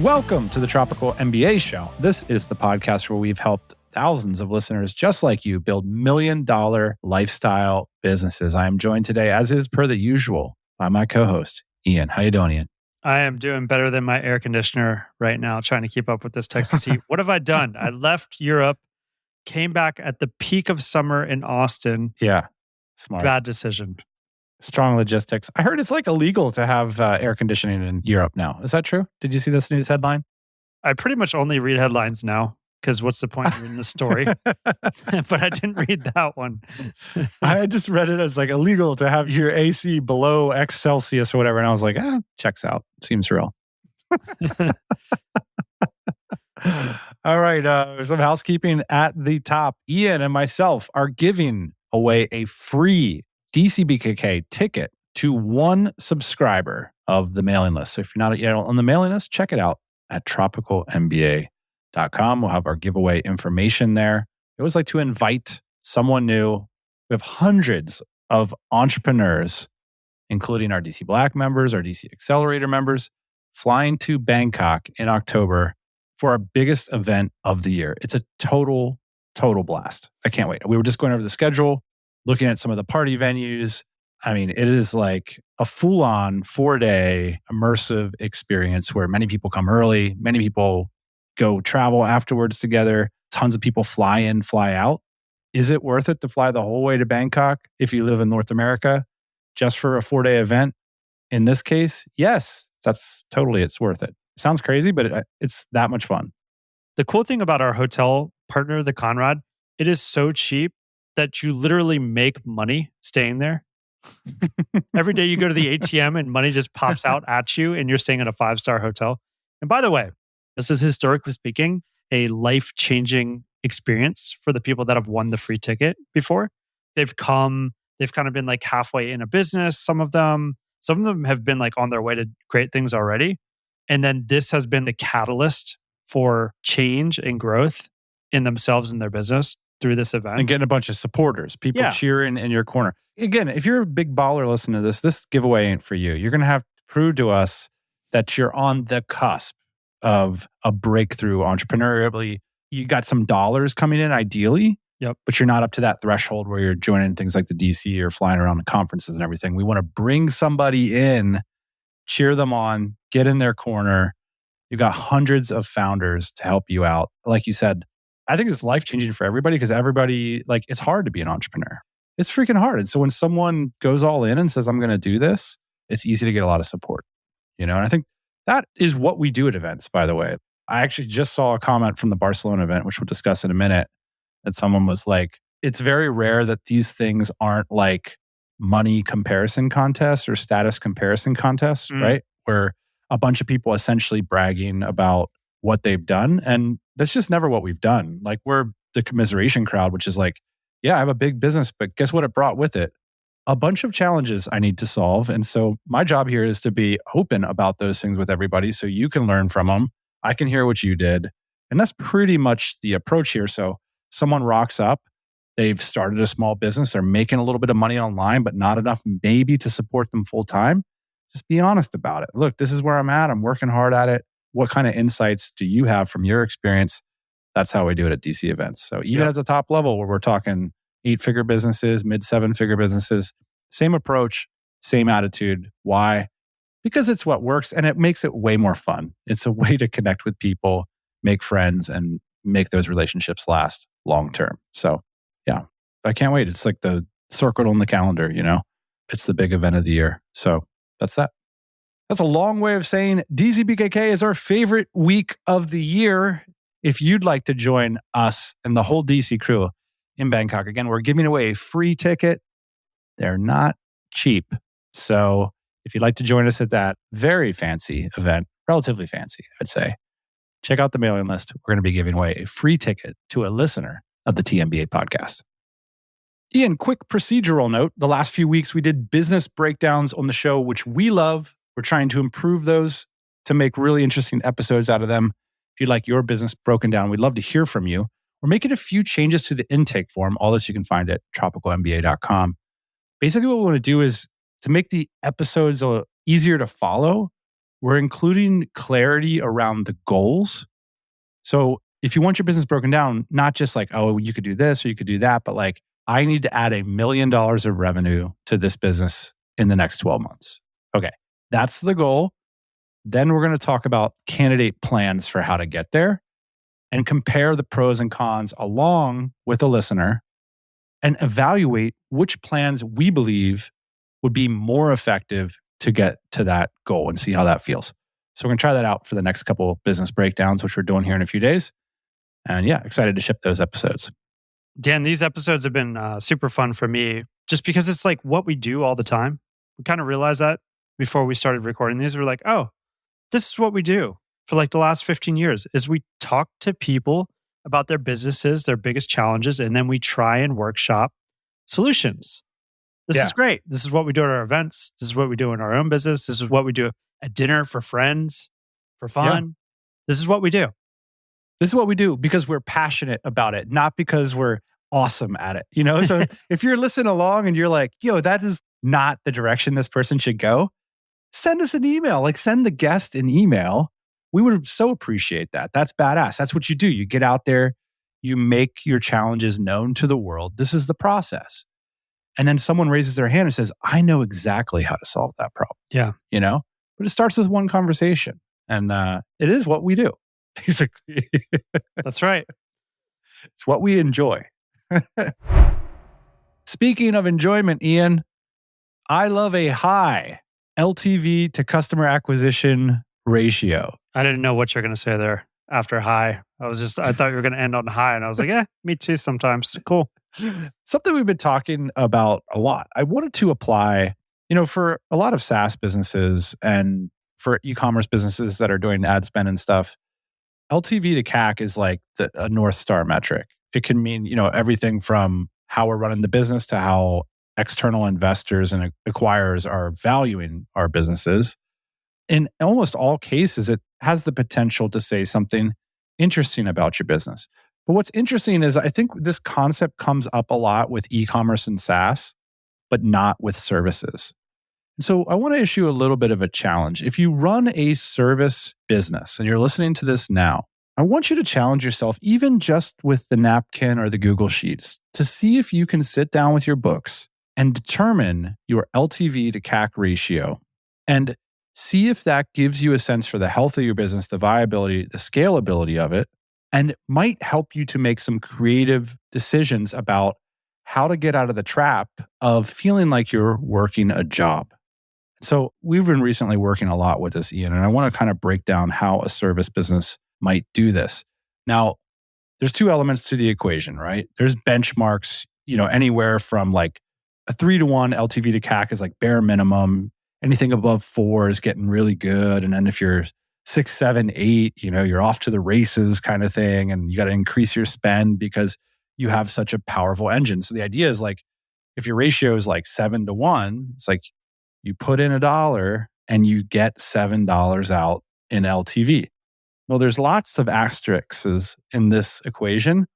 Welcome to the Tropical MBA Show. This is the podcast where we've helped thousands of listeners just like you build million-dollar lifestyle businesses. I am joined today, as is per the usual, by my co-host, Ian. How you doing, Ian? I am doing better than my air conditioner right now, trying to keep up with this Texas heat. What have I done? I left Europe, came back at the peak of summer in Austin. Yeah, smart. Bad decision. Strong logistics. I heard it's like illegal to have air conditioning in Europe now. Is that true? Did you see this news headline? I pretty much only read headlines now, because what's the point in the story? But I didn't read that one. I just read it as like illegal to have your AC below X Celsius or whatever. And I was like, checks out. Seems real. All right. Some housekeeping at the top. Ian and myself are giving away a free DCBKK ticket to one subscriber of the mailing list. So if you're not yet on the mailing list, check it out at tropicalmba.com. We'll have our giveaway information there. I always like to invite someone new. We have hundreds of entrepreneurs, including our DC Black members, our DC Accelerator members, flying to Bangkok in October for our biggest event of the year. It's a total blast. I can't wait. We were just going over the schedule, looking at some of the party venues. I mean, it is like a full-on 4-day immersive experience where many people come early, many people go travel afterwards together, tons of people fly in, fly out. Is it worth it to fly the whole way to Bangkok if you live in North America just for a 4-day event? In this case, yes, it's worth it. Sounds crazy, but it's that much fun. The cool thing about our hotel partner, the Conrad, it is so cheap that you literally make money staying there. Every day you go to the ATM and money just pops out at you and you're staying at a 5-star hotel. And by the way, this is historically speaking a life-changing experience for the people that have won the free ticket before. They've kind of been like halfway in a business. Some of them have been like on their way to great things already. And then this has been the catalyst for change and growth in themselves and their business through this event. And getting a bunch of supporters, people cheering in your corner. Again, if you're a big baller listening to this giveaway ain't for you. You're going to have to prove to us that you're on the cusp of a breakthrough entrepreneurially. You got some dollars coming in ideally, but you're not up to that threshold where you're joining things like the DC or flying around to conferences and everything. We want to bring somebody in, cheer them on, get in their corner. You've got hundreds of founders to help you out. Like you said, I think it's life-changing for everybody because everybody, like, it's hard to be an entrepreneur. It's freaking hard. And so when someone goes all in and says, I'm going to do this, it's easy to get a lot of support, And I think that is what we do at events, by the way. I actually just saw a comment from the Barcelona event, which we'll discuss in a minute, that someone was like, it's very rare that these things aren't like money comparison contests or status comparison contests, right? Where a bunch of people essentially bragging about what they've done. And that's just never what we've done. Like, we're the commiseration crowd, which is like, yeah, I have a big business, but guess what it brought with it? A bunch of challenges I need to solve. And so my job here is to be open about those things with everybody so you can learn from them. I can hear what you did. And that's pretty much the approach here. So someone rocks up, they've started a small business, they're making a little bit of money online, but not enough maybe to support them full time. Just be honest about it. Look, this is where I'm at. I'm working hard at it. What kind of insights do you have from your experience? That's how we do it at DC events. So even at the top level where we're talking 8-figure businesses, mid 7-figure businesses, same approach, same attitude. Why? Because it's what works and it makes it way more fun. It's a way to connect with people, make friends, and make those relationships last long term. So yeah, I can't wait. It's like the circle on the calendar, It's the big event of the year. So that's that. That's a long way of saying DCBKK is our favorite week of the year. If you'd like to join us and the whole DC crew in Bangkok, again, we're giving away a free ticket. They're not cheap. So if you'd like to join us at that very fancy event, relatively fancy, I'd say, check out the mailing list. We're going to be giving away a free ticket to a listener of the TMBA podcast. Ian, quick procedural note. The last few weeks, we did business breakdowns on the show, which we love. We're trying to improve those to make really interesting episodes out of them. If you'd like your business broken down, we'd love to hear from you. We're making a few changes to the intake form. All this you can find at tropicalmba.com. Basically, what we want to do is to make the episodes easier to follow. we're including clarity around the goals. So if you want your business broken down, not just like, oh, you could do this or you could do that, but like, I need to add $1 million of revenue to this business in the next 12 months. Okay, that's the goal. Then we're going to talk about candidate plans for how to get there and compare the pros and cons along with the listener and evaluate which plans we believe would be more effective to get to that goal and see how that feels. So we're going to try that out for the next couple of business breakdowns, which we're doing here in a few days. And yeah, excited to ship those episodes. Dan, these episodes have been super fun for me just because it's like what we do all the time. We kind of realized that before we started recording these. We're like, oh, this is what we do for like the last 15 years is we talk to people about their businesses, their biggest challenges, and then we try and workshop solutions. This is great. This is what we do at our events. This is what we do in our own business. This is what we do at dinner for friends, for fun. Yeah. This is what we do. This is what we do because we're passionate about it, not because we're awesome at it. You know, so if you're listening along and you're like, yo, that is not the direction this person should go, send us an email. Like send the guest an email. We would so appreciate that. That's badass. That's what you do. You get out there, you make your challenges known to the world. This is the process. And then someone raises their hand and says, I know exactly how to solve that problem. Yeah. You know, but it starts with one conversation. And it is what we do, basically. That's right. It's what we enjoy. Speaking of enjoyment, Ian, I love a high LTV to customer acquisition ratio. I didn't know what you're going to say there after high. I thought you were going to end on high. And I was like, yeah, me too sometimes. Cool. Something we've been talking about a lot. I wanted to apply, you know, for a lot of SaaS businesses and for e-commerce businesses that are doing ad spend and stuff. LTV to CAC is like a North Star metric. It can mean, you know, everything from how we're running the business to how external investors and acquirers are valuing our businesses. In almost all cases, it has the potential to say something interesting about your business. But what's interesting is I think this concept comes up a lot with e-commerce and SaaS, but not with services. And so I want to issue a little bit of a challenge. If you run a service business and you're listening to this now, I want you to challenge yourself, even just with the napkin or the Google Sheets, to see if you can sit down with your books and determine your LTV to CAC ratio and see if that gives you a sense for the health of your business, the viability, the scalability of it, and might help you to make some creative decisions about how to get out of the trap of feeling like you're working a job. So we've been recently working a lot with this, Ian, and I want to kind of break down how a service business might do this. Now, there's two elements to the equation, right? There's benchmarks, you know, anywhere from like a 3-to-1 LTV to CAC is like bare minimum. Anything above 4 is getting really good. And then if you're 6, 7, 8, you know, you're off to the races kind of thing. And you got to increase your spend because you have such a powerful engine. So the idea is like, if your ratio is like 7-to-1, it's like you put in $1 and you get $7 out in LTV. Well, there's lots of asterisks in this equation.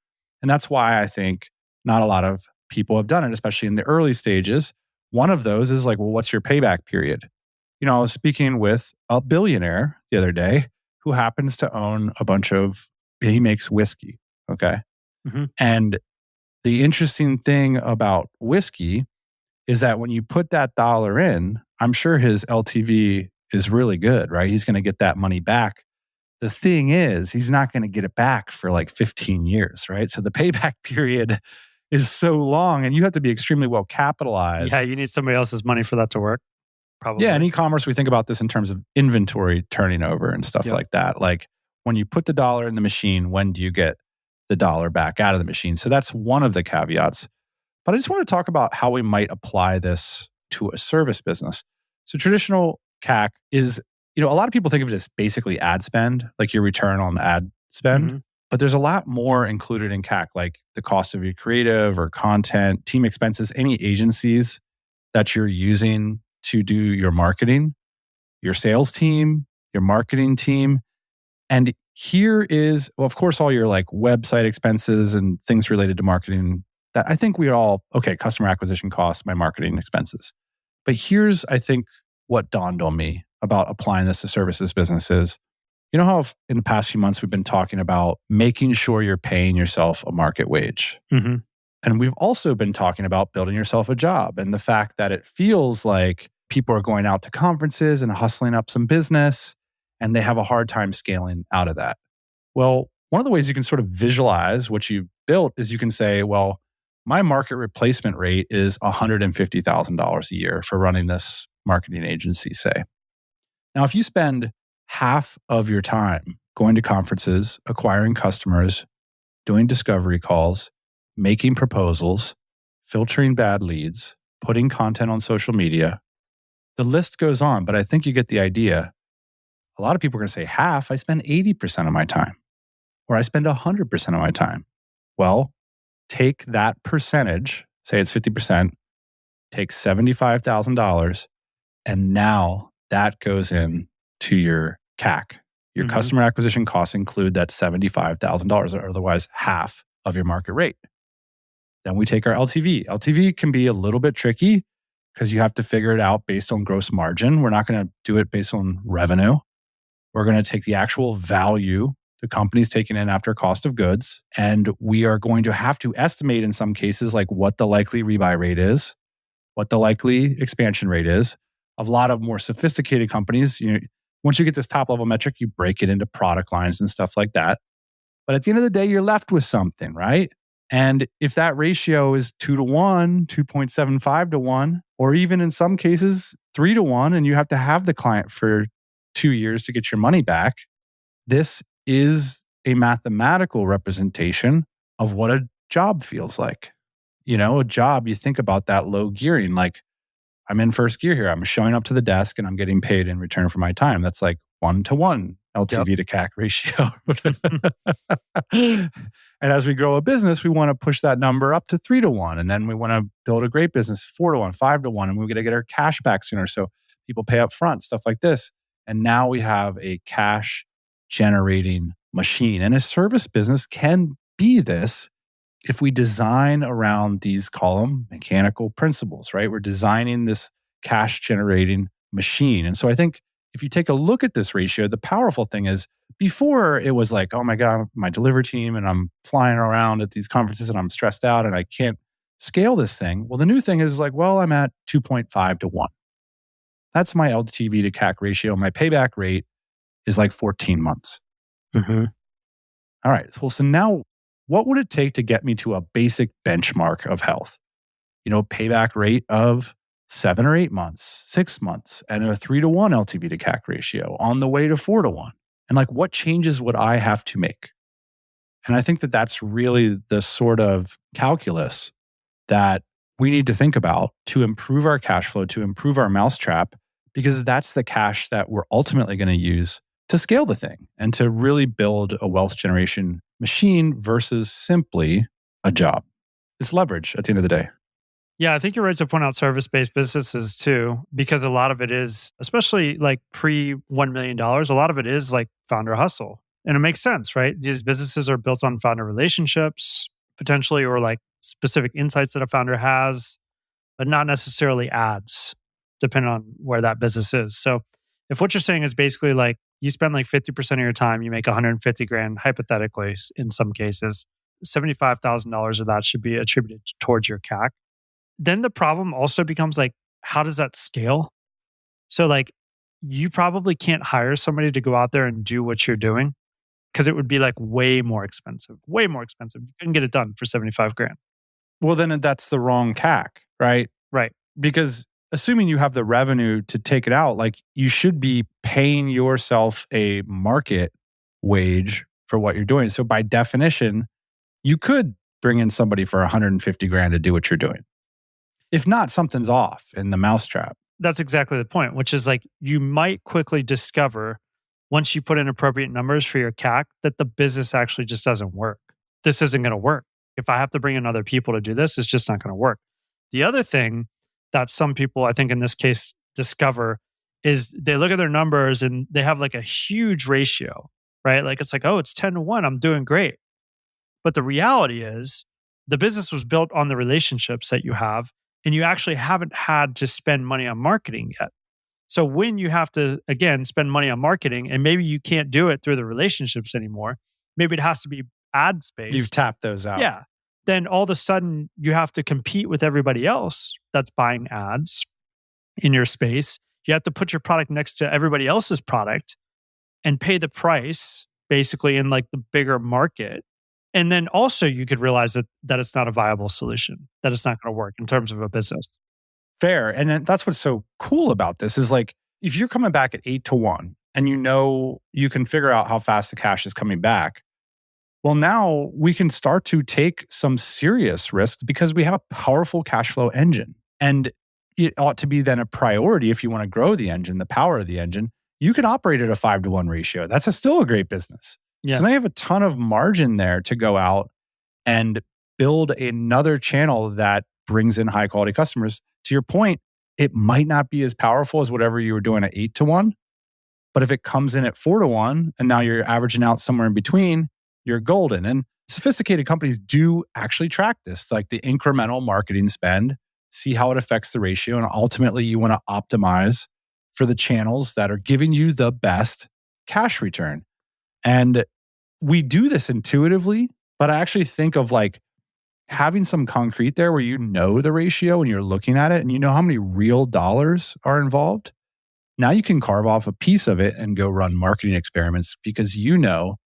And that's why I think not a lot of people have done it, especially in the early stages. One of those is like, well, what's your payback period? You know, I was speaking with a billionaire the other day who happens to own he makes whiskey. Okay. Mm-hmm. And the interesting thing about whiskey is that when you put that $1 in, I'm sure his LTV is really good, right? He's going to get that money back. The thing is, he's not going to get it back for like 15 years, right? So the payback period is so long and you have to be extremely well capitalized. Yeah, you need somebody else's money for that to work. Probably. Yeah, in e-commerce, we think about this in terms of inventory turning over and stuff like that. Like when you put the $1 in the machine, when do you get the $1 back out of the machine? So that's one of the caveats. But I just want to talk about how we might apply this to a service business. So traditional CAC is, you know, a lot of people think of it as basically ad spend, like your return on ad spend. Mm-hmm. But there's a lot more included in CAC, like the cost of your creative or content, team expenses, any agencies that you're using to do your marketing, your sales team, your marketing team. And here is, well, of course, all your like website expenses and things related to marketing that I think we all, okay, customer acquisition costs, my marketing expenses. But here's, I think, what dawned on me about applying this to services businesses. You know how in the past few months we've been talking about making sure you're paying yourself a market wage. Mm-hmm. And we've also been talking about building yourself a job and the fact that it feels like people are going out to conferences and hustling up some business and they have a hard time scaling out of that. Well, one of the ways you can sort of visualize what you've built is you can say, well, my market replacement rate is $150,000 a year for running this marketing agency, say. Now, if you spend half of your time going to conferences, acquiring customers, doing discovery calls, making proposals, filtering bad leads, putting content on social media, the list goes on, but I think you get the idea. A lot of people are going to say, half, I spend 80% of my time, or I spend 100% of my time. Well, take that percentage, say it's 50%, take $75,000, and now that goes in to your CAC. Your customer acquisition costs include that $75,000, or otherwise half of your market rate. Then we take our LTV. LTV can be a little bit tricky because you have to figure it out based on gross margin. We're not going to do it based on revenue. We're going to take the actual value the company's taking in after cost of goods. And we are going to have to estimate in some cases like what the likely rebuy rate is, what the likely expansion rate is. A lot of more sophisticated companies, once you get this top level metric, you break it into product lines and stuff like that. But at the end of the day, you're left with something, right? And if that ratio is 2 to 1, 2.75 to 1, or even in some cases 3 to 1, and you have to have the client for 2 years to get your money back, this is a mathematical representation of what a job feels like. A job, you think about that low gearing, like I'm in first gear here. I'm showing up to the desk and I'm getting paid in return for my time. That's like 1-to-1 LTV to CAC ratio. And as we grow a business, we want to push that number up to 3-to-1. And then we want to build a great business 4-to-1, 5-to-1. And we're going to get our cash back sooner. So people pay up front, stuff like this. And now we have a cash generating machine. And a service business can be this if we design around these column mechanical principles, right? We're designing this cash generating machine. And so I think if you take a look at this ratio, the powerful thing is before it was like, oh my God, my delivery team and I'm flying around at these conferences and I'm stressed out and I can't scale this thing. Well, the new thing is like, well, I'm at 2.5 to 1. That's my LTV to CAC ratio. My payback rate is like 14 months. Mm-hmm. All right. Well, so now what would it take to get me to a basic benchmark of health? Payback rate of 7 or 8 months, 6 months, and a 3-to-1 LTV to CAC ratio on the way to 4-to-1. And like, what changes would I have to make? And I think that that's really the sort of calculus that we need to think about to improve our cash flow, to improve our mousetrap, because that's the cash that we're ultimately going to use to scale the thing and to really build a wealth generation machine versus simply a job. It's leverage at the end of the day. Yeah, I think you're right to point out service-based businesses too, because a lot of it is, especially like pre-$1 million, a lot of it is like founder hustle. And it makes sense, right? These businesses are built on founder relationships, potentially, or like specific insights that a founder has, but not necessarily ads, depending on where that business is. So if what you're saying is basically like you spend like 50% of your time, you make 150 grand, hypothetically, in some cases, $75,000 of that should be attributed towards your CAC. Then the problem also becomes like, how does that scale? So like, you probably can't hire somebody to go out there and do what you're doing because it would be like way more expensive. You couldn't get it done for 75 grand. Well, then that's the wrong CAC, right? Right. Because assuming you have the revenue to take it out, like you should be paying yourself a market wage for what you're doing. So by definition, you could bring in somebody for 150 grand to do what you're doing. If not, something's off in the mousetrap. That's exactly the point, which is like you might quickly discover once you put in appropriate numbers for your CAC that the business actually just doesn't work. This isn't going to work. If I have to bring in other people to do this, it's just not going to work. The other thing that some people, I think in this case, discover is they look at their numbers and they have like a huge ratio, right? Like it's like, oh, it's 10 to 1. I'm doing great. But the reality is the business was built on the relationships that you have, and you actually haven't had to spend money on marketing yet. So when you have to, again, spend money on marketing, and maybe you can't do it through the relationships anymore, maybe it has to be ad space. You've tapped those out. Yeah. Then all of a sudden you have to compete with everybody else that's buying ads in your space. You have to put your product next to everybody else's product and pay the price basically in like the bigger market. And then also you could realize that it's not a viable solution, that it's not going to work in terms of a business. Fair. And then that's what's so cool about this is like, if you're coming back at 8-1 and you know you can figure out how fast the cash is coming back, well, now we can start to take some serious risks because we have a powerful cash flow engine. And it ought to be then a priority if you want to grow the engine, the power of the engine. You can operate at a 5-1 ratio. That's still a great business. Yeah. So now you have a ton of margin there to go out and build another channel that brings in high quality customers. To your point, it might not be as powerful as whatever you were doing at 8-1, but if it comes in at 4-1 and now you're averaging out somewhere in between, you're golden. And sophisticated companies do actually track this, like the incremental marketing spend, see how it affects the ratio. And ultimately, you want to optimize for the channels that are giving you the best cash return. And we do this intuitively, but I actually think of like having some concrete there where you know the ratio and you're looking at it and you know how many real dollars are involved. Now you can carve off a piece of it and go run marketing experiments because you know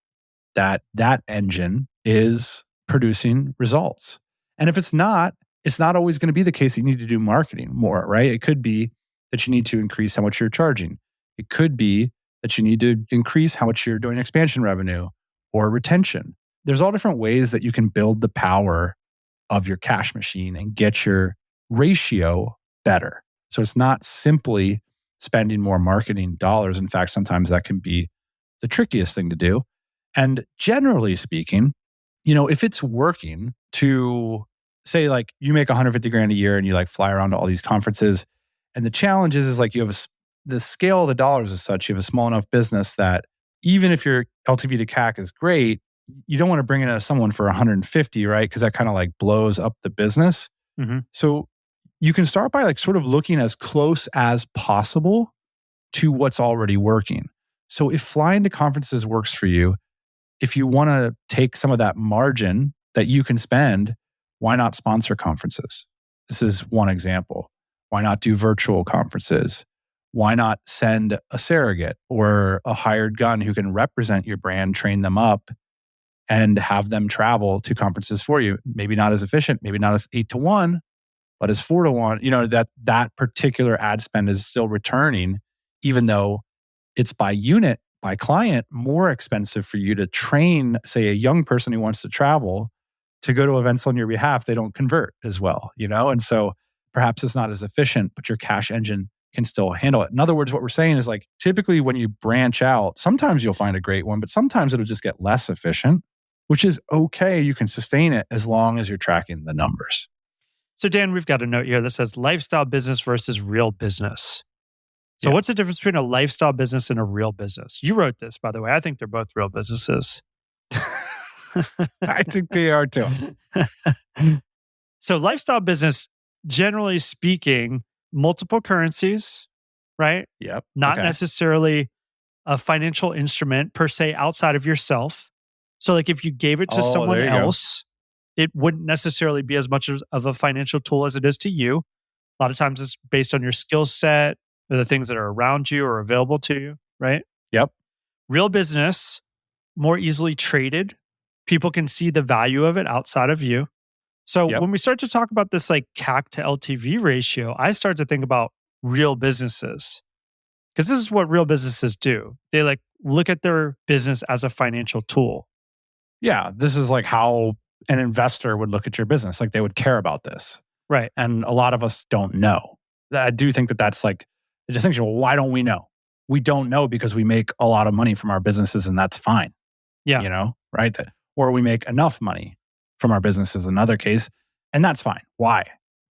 that engine is producing results. And if it's not always going to be the case that you need to do marketing more, right? It could be that you need to increase how much you're charging. It could be that you need to increase how much you're doing expansion revenue or retention. There's all different ways that you can build the power of your cash machine and get your ratio better. So it's not simply spending more marketing dollars. In fact, sometimes that can be the trickiest thing to do. And generally speaking, if it's working to say like you make 150 grand a year and you like fly around to all these conferences, and the challenge is like you have the scale of the dollars is such, you have a small enough business that even if your LTV to CAC is great, you don't want to bring in someone for 150, right? Because that kind of like blows up the business. Mm-hmm. So you can start by like sort of looking as close as possible to what's already working. So if flying to conferences works for you, if you want to take some of that margin that you can spend, why not sponsor conferences? This is one example. Why not do virtual conferences? Why not send a surrogate or a hired gun who can represent your brand, train them up, and have them travel to conferences for you? Maybe not as efficient, maybe not as 8-1, but as 4-1. That particular ad spend is still returning, even though it's by unit, by client, more expensive for you to train, say, a young person who wants to travel to go to events on your behalf. They don't convert as well, and so perhaps it's not as efficient, but your cash engine can still handle it. In other words, what we're saying is like, typically when you branch out, sometimes you'll find a great one, but sometimes it'll just get less efficient, which is okay. You can sustain it as long as you're tracking the numbers. So Dan, we've got a note here that says lifestyle business versus real business. So what's the difference between a lifestyle business and a real business? You wrote this, by the way. I think they're both real businesses. I think they are too. So lifestyle business, generally speaking, multiple currencies, right? Yep. Not necessarily a financial instrument per se outside of yourself. So like if you gave it to someone else, it wouldn't necessarily be as much of a financial tool as it is to you. A lot of times it's based on your skill set or the things that are around you or available to you, right? Yep. Real business, more easily traded. People can see the value of it outside of you. So when we start to talk about this like CAC to LTV ratio, I start to think about real businesses. Because this is what real businesses do. They like look at their business as a financial tool. Yeah, this is like how an investor would look at your business. Like they would care about this. Right. And a lot of us don't know. I do think that that's like the distinction. Well, why don't we know? We don't know because we make a lot of money from our businesses and that's fine. Yeah. Right? Or we make enough money from our businesses, another case, and that's fine. Why?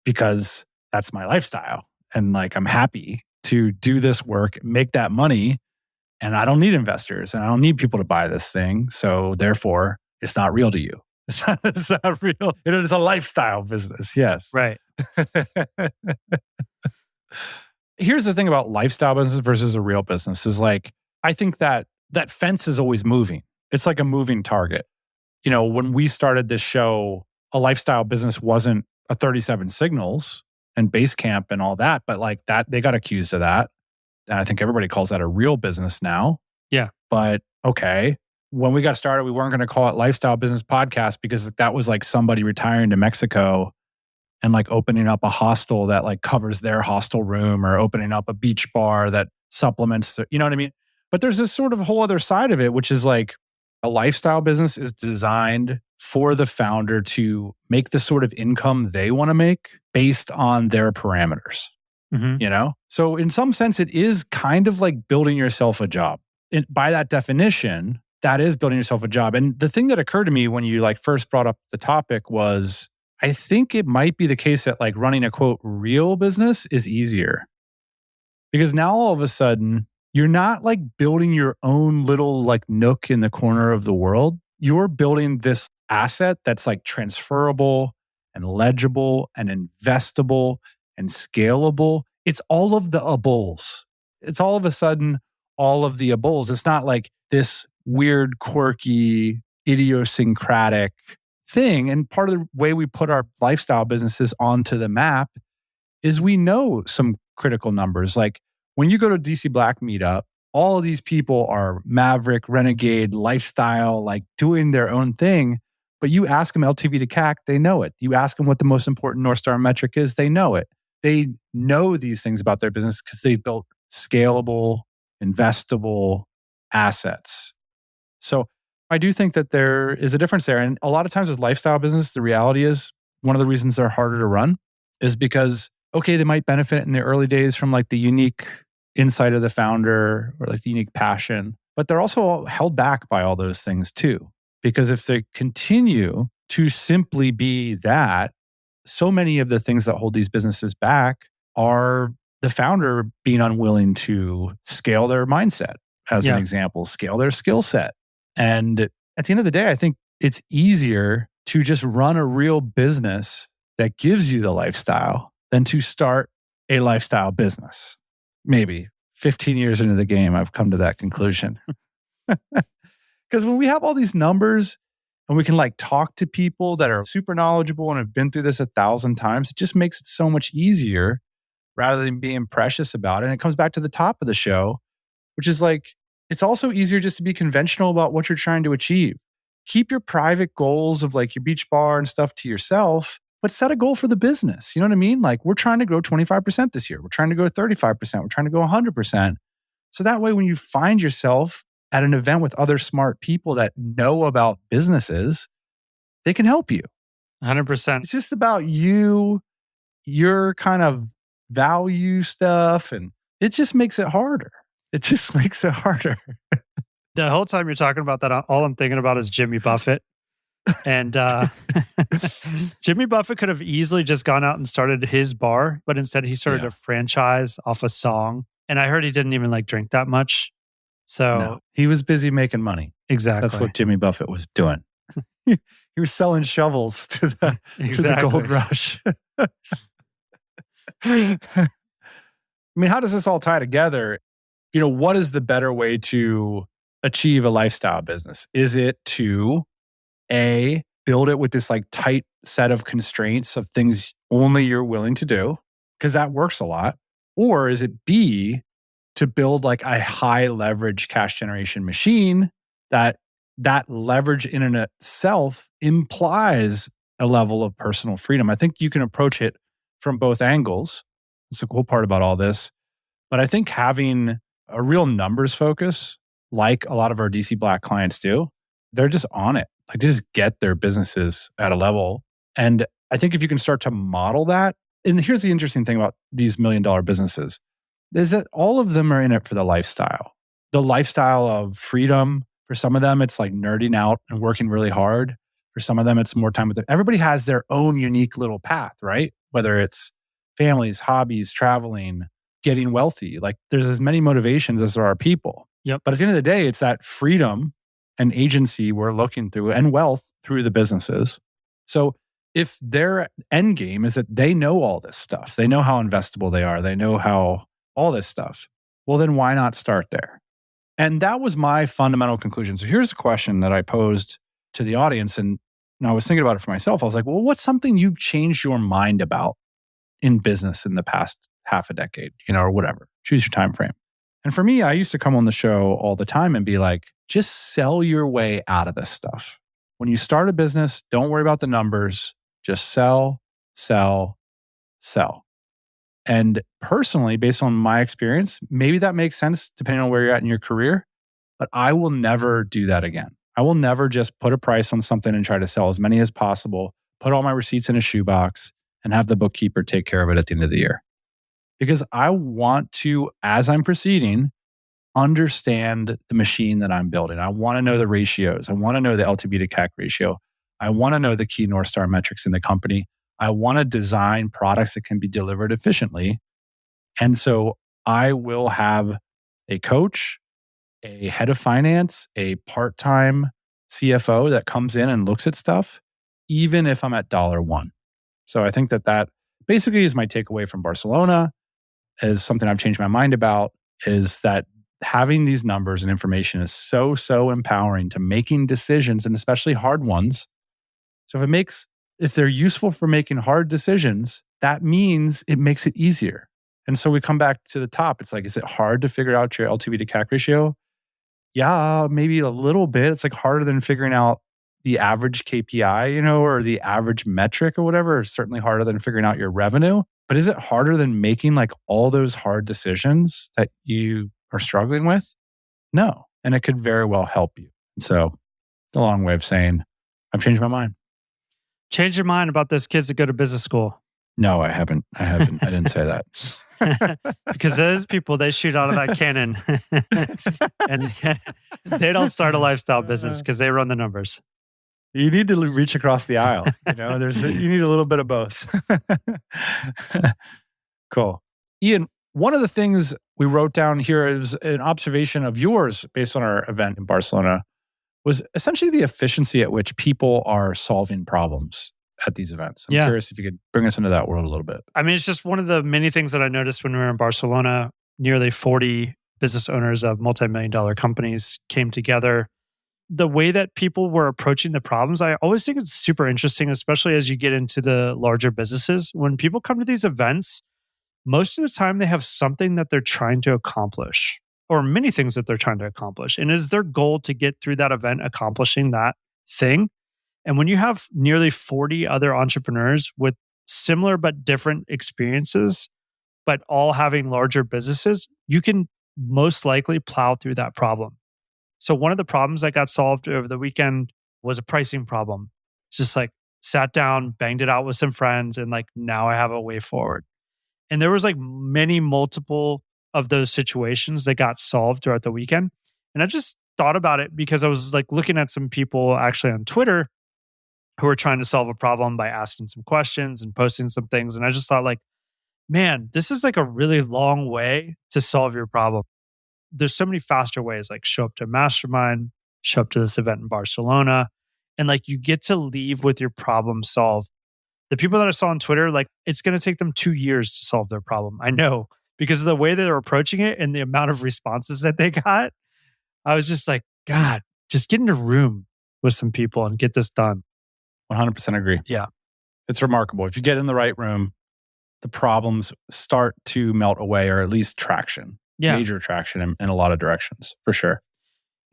Because that's my lifestyle. And like I'm happy to do this work, make that money, and I don't need investors and I don't need people to buy this thing. So therefore, it's not real to you. It's not real. It is a lifestyle business. Yes. Right. here's the thing about lifestyle business versus a real business is like, I think that fence is always moving. It's like a moving target. When we started this show, a lifestyle business wasn't a 37 Signals and Basecamp and all that, but like that, they got accused of that. And I think everybody calls that a real business now. Yeah. But okay. When we got started, we weren't going to call it Lifestyle Business Podcast because that was like somebody retiring to Mexico and like opening up a hostel that like covers their hostel room, or opening up a beach bar that supplements, you know what I mean? But there's this sort of whole other side of it, which is like a lifestyle business is designed for the founder to make the sort of income they want to make based on their parameters, So in some sense, it is kind of like building yourself a job. By that definition, that is building yourself a job. And the thing that occurred to me when you like first brought up the topic was, I think it might be the case that like running a quote real business is easier, because now all of a sudden you're not like building your own little like nook in the corner of the world. You're building this asset that's like transferable and legible and investable and scalable. It's all of the ables. It's all of a sudden all of the ables. It's not like this weird, quirky, idiosyncratic thing. And part of the way we put our lifestyle businesses onto the map is we know some critical numbers. Like when you go to DC Black Meetup, all of these people are maverick, renegade, lifestyle, like doing their own thing. But you ask them LTV to CAC, they know it. You ask them what the most important North Star metric is, they know it. They know these things about their business because they've built scalable, investable assets. So I do think that there is a difference there. And a lot of times with lifestyle business, the reality is one of the reasons they're harder to run is because, okay, they might benefit in the early days from like the unique insight of the founder or like the unique passion, but they're also held back by all those things too. Because if they continue to simply be that, so many of the things that hold these businesses back are the founder being unwilling to scale their mindset, as an example, scale their skill set. And at the end of the day, I think it's easier to just run a real business that gives you the lifestyle than to start a lifestyle business. Maybe 15 years into the game, I've come to that conclusion. Because when we have all these numbers and we can like talk to people that are super knowledgeable and have been through this 1,000 times, it just makes it so much easier rather than being precious about it. And it comes back to the top of the show, which is like, it's also easier just to be conventional about what you're trying to achieve. Keep your private goals of like your beach bar and stuff to yourself, but set a goal for the business. You know what I mean? Like we're trying to grow 25% this year. We're trying to go 35%. We're trying to go 100%. So that way, when you find yourself at an event with other smart people that know about businesses, they can help you. 100%. It's just about you, your kind of value stuff, and it just makes it harder. It just makes it harder. The whole time you're talking about that, all I'm thinking about is Jimmy Buffett. And Jimmy Buffett could have easily just gone out and started his bar, but instead he started a franchise off a song. And I heard he didn't even like drink that much. So no, he was busy making money. Exactly. That's what Jimmy Buffett was doing. He was selling shovels to the gold rush. I mean, how does this all tie together? What is the better way to achieve a lifestyle business? Is it to A, build it with this like tight set of constraints of things only you're willing to do, because that works a lot? Or is it B, to build like a high leverage cash generation machine that leverage in and itself implies a level of personal freedom? I think you can approach it from both angles. It's a cool part about all this. But I think having a real numbers focus, like a lot of our DC Black clients do, they're just on it. Like just get their businesses at a level. And I think if you can start to model that, and here's the interesting thing about these $1 million businesses, is that all of them are in it for the lifestyle. The lifestyle of freedom. For some of them, it's like nerding out and working really hard. For some of them, it's more time with it. Everybody has their own unique little path, right? Whether it's families, hobbies, traveling, getting wealthy. Like there's as many motivations as there are people. Yep. But at the end of the day, it's that freedom and agency we're looking through, and wealth through the businesses. So if their end game is that they know all this stuff, they know how investable they are, they know how all this stuff. Well, then why not start there? And that was my fundamental conclusion. So here's a question that I posed to the audience. And I was thinking about it for myself. I was like, well, what's something you've changed your mind about in business in the past half a decade, or whatever? Choose your time frame. And for me, I used to come on the show all the time and be like, just sell your way out of this stuff. When you start a business, don't worry about the numbers. Just sell, sell, sell. And personally, based on my experience, maybe that makes sense depending on where you're at in your career, but I will never do that again. I will never just put a price on something and try to sell as many as possible, put all my receipts in a shoebox, and have the bookkeeper take care of it at the end of the year. Because I want to, as I'm proceeding, understand the machine that I'm building. I want to know the ratios. I want to know the LTV to CAC ratio. I want to know the key North Star metrics in the company. I want to design products that can be delivered efficiently. And so I will have a coach, a head of finance, a part-time CFO that comes in and looks at stuff, even if I'm at $1. So I think that basically is my takeaway from Barcelona, is something I've changed my mind about, is that having these numbers and information is so empowering to making decisions, and especially hard ones. So if they're useful for making hard decisions, that means it makes it easier. And so we come back to the top. It's like, is it hard to figure out your LTV to CAC ratio? Yeah, maybe a little bit. It's like harder than figuring out the average KPI, or the average metric or whatever. It's certainly harder than figuring out your revenue. But is it harder than making like all those hard decisions that you are struggling with? No. And it could very well help you. And so it's a long way of saying I've changed my mind. Change your mind about those kids that go to business school. No, I haven't. I didn't say that. Because those people, they shoot out of that cannon. And they don't start a lifestyle business because they run the numbers. You need to reach across the aisle. You need a little bit of both. Cool. Ian, one of the things we wrote down here is an observation of yours based on our event in Barcelona, was essentially the efficiency at which people are solving problems at these events. I'm curious if you could bring us into that world a little bit. I mean, it's just one of the many things that I noticed when we were in Barcelona. Nearly 40 business owners of multi-million-dollar companies came together. The way that people were approaching the problems, I always think it's super interesting, especially as you get into the larger businesses. When people come to these events, most of the time they have something that they're trying to accomplish, or many things that they're trying to accomplish. And it is their goal to get through that event accomplishing that thing. And when you have nearly 40 other entrepreneurs with similar but different experiences, but all having larger businesses, you can most likely plow through that problem. So one of the problems that got solved over the weekend was a pricing problem. It's just like sat down, banged it out with some friends, and like now I have a way forward. And there was like multiple of those situations that got solved throughout the weekend. And I just thought about it because I was like looking at some people actually on Twitter who were trying to solve a problem by asking some questions and posting some things. And I just thought like, man, this is like a really long way to solve your problem. There's so many faster ways, like show up to a mastermind, show up to this event in Barcelona, and like you get to leave with your problem solved. The people that I saw on Twitter, like it's going to take them 2 years to solve their problem. I know, because of the way that they're approaching it and the amount of responses that they got. I was just like, God, just get in a room with some people and get this done. 100% agree. Yeah. It's remarkable. If you get in the right room, the problems start to melt away, or at least traction. Yeah. Major traction in a lot of directions, for sure.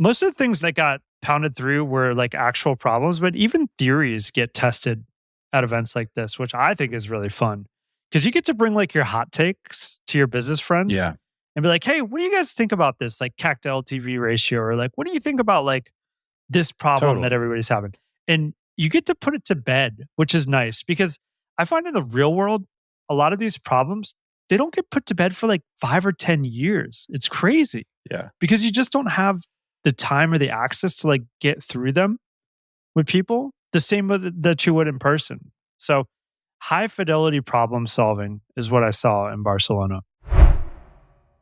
Most of the things that got pounded through were like actual problems, but even theories get tested at events like this, which I think is really fun. Because you get to bring like your hot takes to your business friends. Yeah. And be like, hey, what do you guys think about this? Like CAC to LTV ratio, or like, what do you think about like this problem that everybody's having? And you get to put it to bed, which is nice, because I find in the real world, a lot of these problems, they don't get put to bed for like 5 or 10 years. It's crazy. Yeah. Because you just don't have the time or the access to like get through them with people the same way that you would in person. So high fidelity problem solving is what I saw in Barcelona.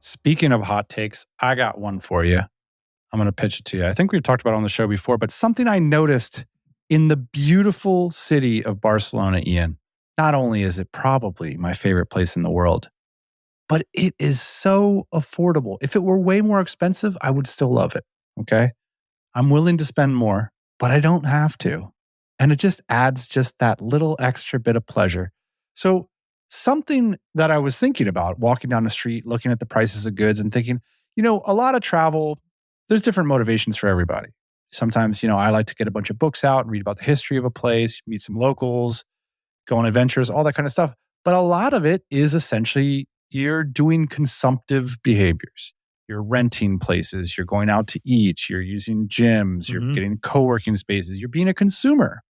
Speaking of hot takes, I got one for you. I'm going to pitch it to you. I think we've talked about it on the show before, but something I noticed in the beautiful city of Barcelona, Ian. Not only is it probably my favorite place in the world, but it is so affordable. If it were way more expensive, I would still love it. Okay. I'm willing to spend more, but I don't have to. And it just adds just that little extra bit of pleasure. So something that I was thinking about walking down the street, looking at the prices of goods and thinking, a lot of travel, there's different motivations for everybody. Sometimes, I like to get a bunch of books out and read about the history of a place, meet some locals, go on adventures, all that kind of stuff. But a lot of it is essentially you're doing consumptive behaviors. You're renting places, you're going out to eat, you're using gyms, you're getting co-working spaces, you're being a consumer.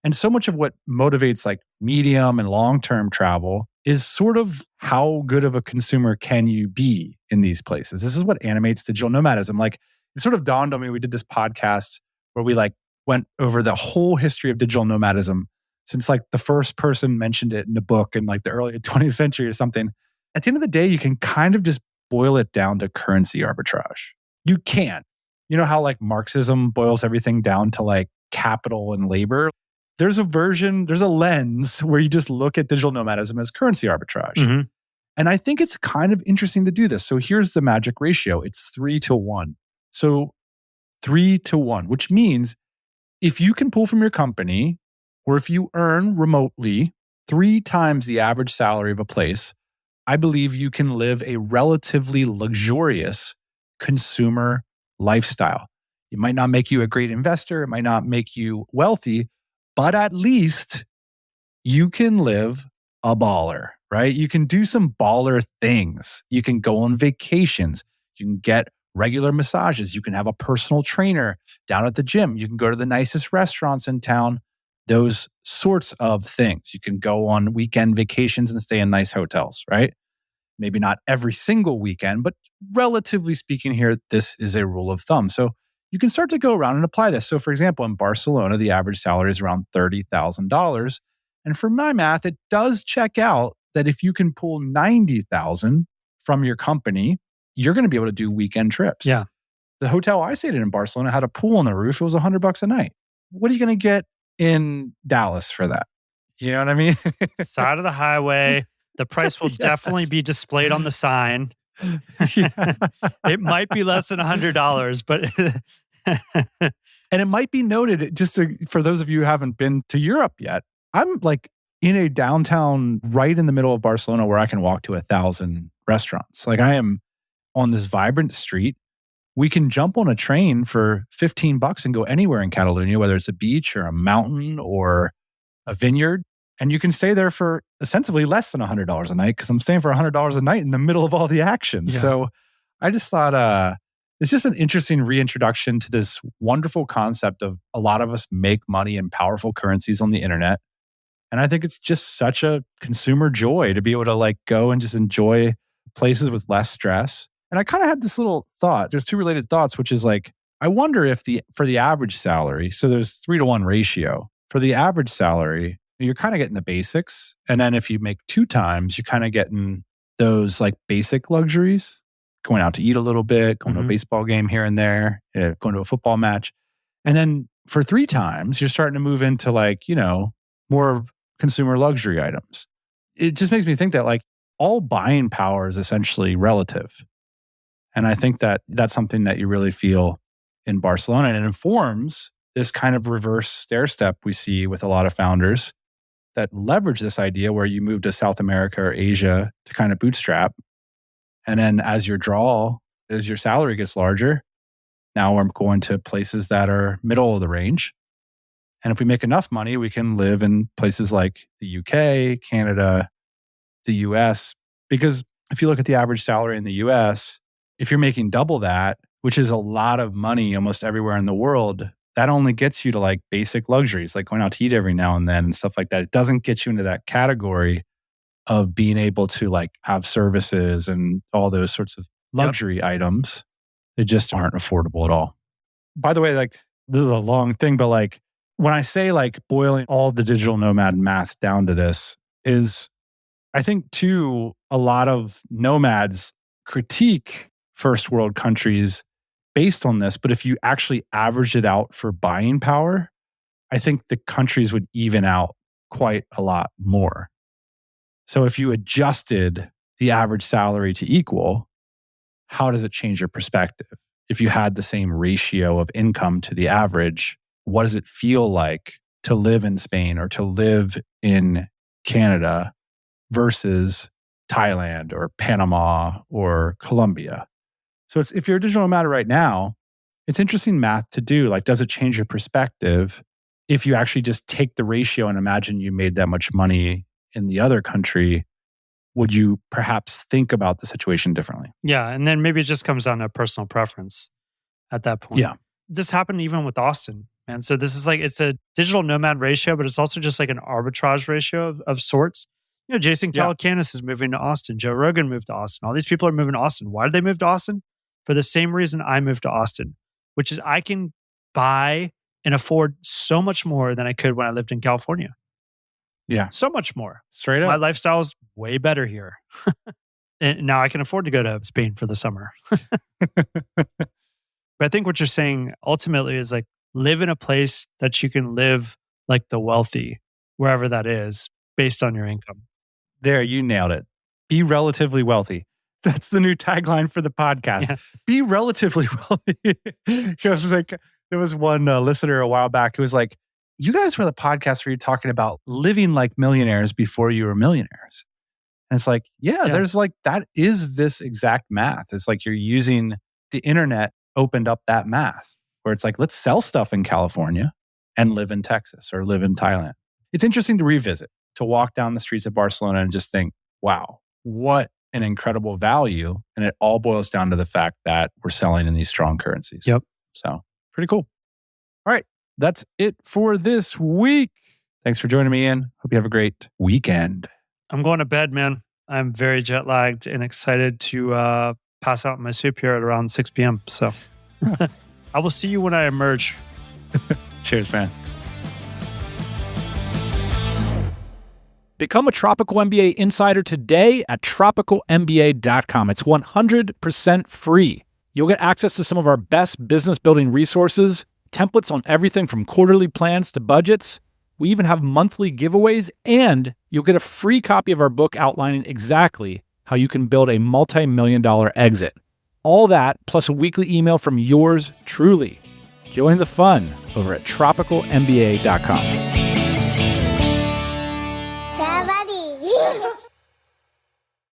And so much of what motivates like medium and long-term travel is sort of how good of a consumer can you be in these places. This is what animates digital nomadism. Like it sort of dawned on me, we did this podcast where we like went over the whole history of digital nomadism since like the first person mentioned it in a book in like the early 20th century or something. At the end of the day, you can kind of just boil it down to currency arbitrage. You can. You know how like Marxism boils everything down to like capital and labor? There's a lens where you just look at digital nomadism as currency arbitrage. And I think it's kind of interesting to do this. So here's the magic ratio. It's 3-1. So 3-1, which means if you can pull from your company or if you earn remotely 3 times the average salary of a place, I believe you can live a relatively luxurious consumer lifestyle. It might not make you a great investor. It might not make you wealthy, but at least you can live a baller, right? You can do some baller things. You can go on vacations. You can get regular massages. You can have a personal trainer down at the gym. You can go to the nicest restaurants in town. Those sorts of things. You can go on weekend vacations and stay in nice hotels, right? Maybe not every single weekend, but relatively speaking here, this is a rule of thumb. So you can start to go around and apply this. So for example, in Barcelona, the average salary is around $30,000. And for my math, it does check out that if you can pull $90,000 from your company, you're going to be able to do weekend trips. Yeah. The hotel I stayed in Barcelona had a pool on the roof. It was $100 a night. What are you going to get in Dallas for that? You know what I mean? Side of the highway. The price will definitely be displayed on the sign. It might be less than $100, but and it might be noted for those of you who haven't been to Europe yet. I'm like in a downtown right in the middle of Barcelona where I can walk to 1,000 restaurants. Like I am on this vibrant street. We can jump on a train for $15 and go anywhere in Catalonia, whether it's a beach or a mountain or a vineyard. And you can stay there for ostensibly less than $100 a night because I'm staying for $100 a night in the middle of all the action. Yeah. So I just thought it's just an interesting reintroduction to this wonderful concept of a lot of us make money in powerful currencies on the internet. And I think it's just such a consumer joy to be able to like go and just enjoy places with less stress. And I kind of had this little thought. There's 2 related thoughts, which is like, I wonder if for the average salary, so there's 3-1 ratio. For the average salary, you're kind of getting the basics. And then if you make 2 times, you're kind of getting those like basic luxuries, going out to eat a little bit, going to a baseball game here and there, going to a football match. And then for 3 times, you're starting to move into like, more consumer luxury items. It just makes me think that like all buying power is essentially relative. And I think that that's something that you really feel in Barcelona. And it informs this kind of reverse stair step we see with a lot of founders that leverage this idea where you move to South America or Asia to kind of bootstrap. And then as your salary gets larger, now we're going to places that are middle of the range. And if we make enough money, we can live in places like the UK, Canada, the US. Because if you look at the average salary in the US, if you're making double that, which is a lot of money almost everywhere in the world, that only gets you to like basic luxuries, like going out to eat every now and then and stuff like that. It doesn't get you into that category of being able to like have services and all those sorts of luxury items. They just aren't affordable at all. By the way, like this is a long thing, but like when I say like boiling all the digital nomad math down to this is, I think too, a lot of nomads critique first world countries based on this. But if you actually average it out for buying power, I think the countries would even out quite a lot more. So if you adjusted the average salary to equal, how does it change your perspective? If you had the same ratio of income to the average, what does it feel like to live in Spain or to live in Canada versus Thailand or Panama or Colombia? So if you're a digital nomad right now, it's interesting math to do. Like, does it change your perspective if you actually just take the ratio and imagine you made that much money in the other country? Would you perhaps think about the situation differently? Yeah. And then maybe it just comes down to personal preference at that point. Yeah. This happened even with Austin. And so this is like, it's a digital nomad ratio, but it's also just like an arbitrage ratio of sorts. You know, Jason Calacanis is moving to Austin. Joe Rogan moved to Austin. All these people are moving to Austin. Why did they move to Austin? For the same reason I moved to Austin, which is I can buy and afford so much more than I could when I lived in California. Yeah. So much more. Straight up. My lifestyle is way better here. And now I can afford to go to Spain for the summer. But I think what you're saying ultimately is like live in a place that you can live like the wealthy, wherever that is, based on your income. There, you nailed it. Be relatively wealthy. That's the new tagline for the podcast. Yeah. Be relatively wealthy. There was one listener a while back who was like, you guys were the podcast where you're talking about living like millionaires before you were millionaires. And it's like, yeah, there's like, that is this exact math. It's like you're using the internet opened up that math where it's like, let's sell stuff in California and live in Texas or live in Thailand. It's interesting to revisit, to walk down the streets of Barcelona and just think, wow, what an incredible value. And it all boils down to the fact that we're selling in these strong currencies. Yep. So pretty cool. All right. That's it for this week. Thanks for joining me, Ian. Hope you have a great weekend. I'm going to bed, man. I'm very jet lagged and excited to pass out in my soup here at around 6 p.m. So I will see you when I emerge. Cheers, man. Become a Tropical MBA insider today at tropicalmba.com. It's 100% free. You'll get access to some of our best business building resources, templates on everything from quarterly plans to budgets. We even have monthly giveaways, and you'll get a free copy of our book outlining exactly how you can build a multi-million-dollar exit. All that plus a weekly email from yours truly. Join the fun over at tropicalmba.com.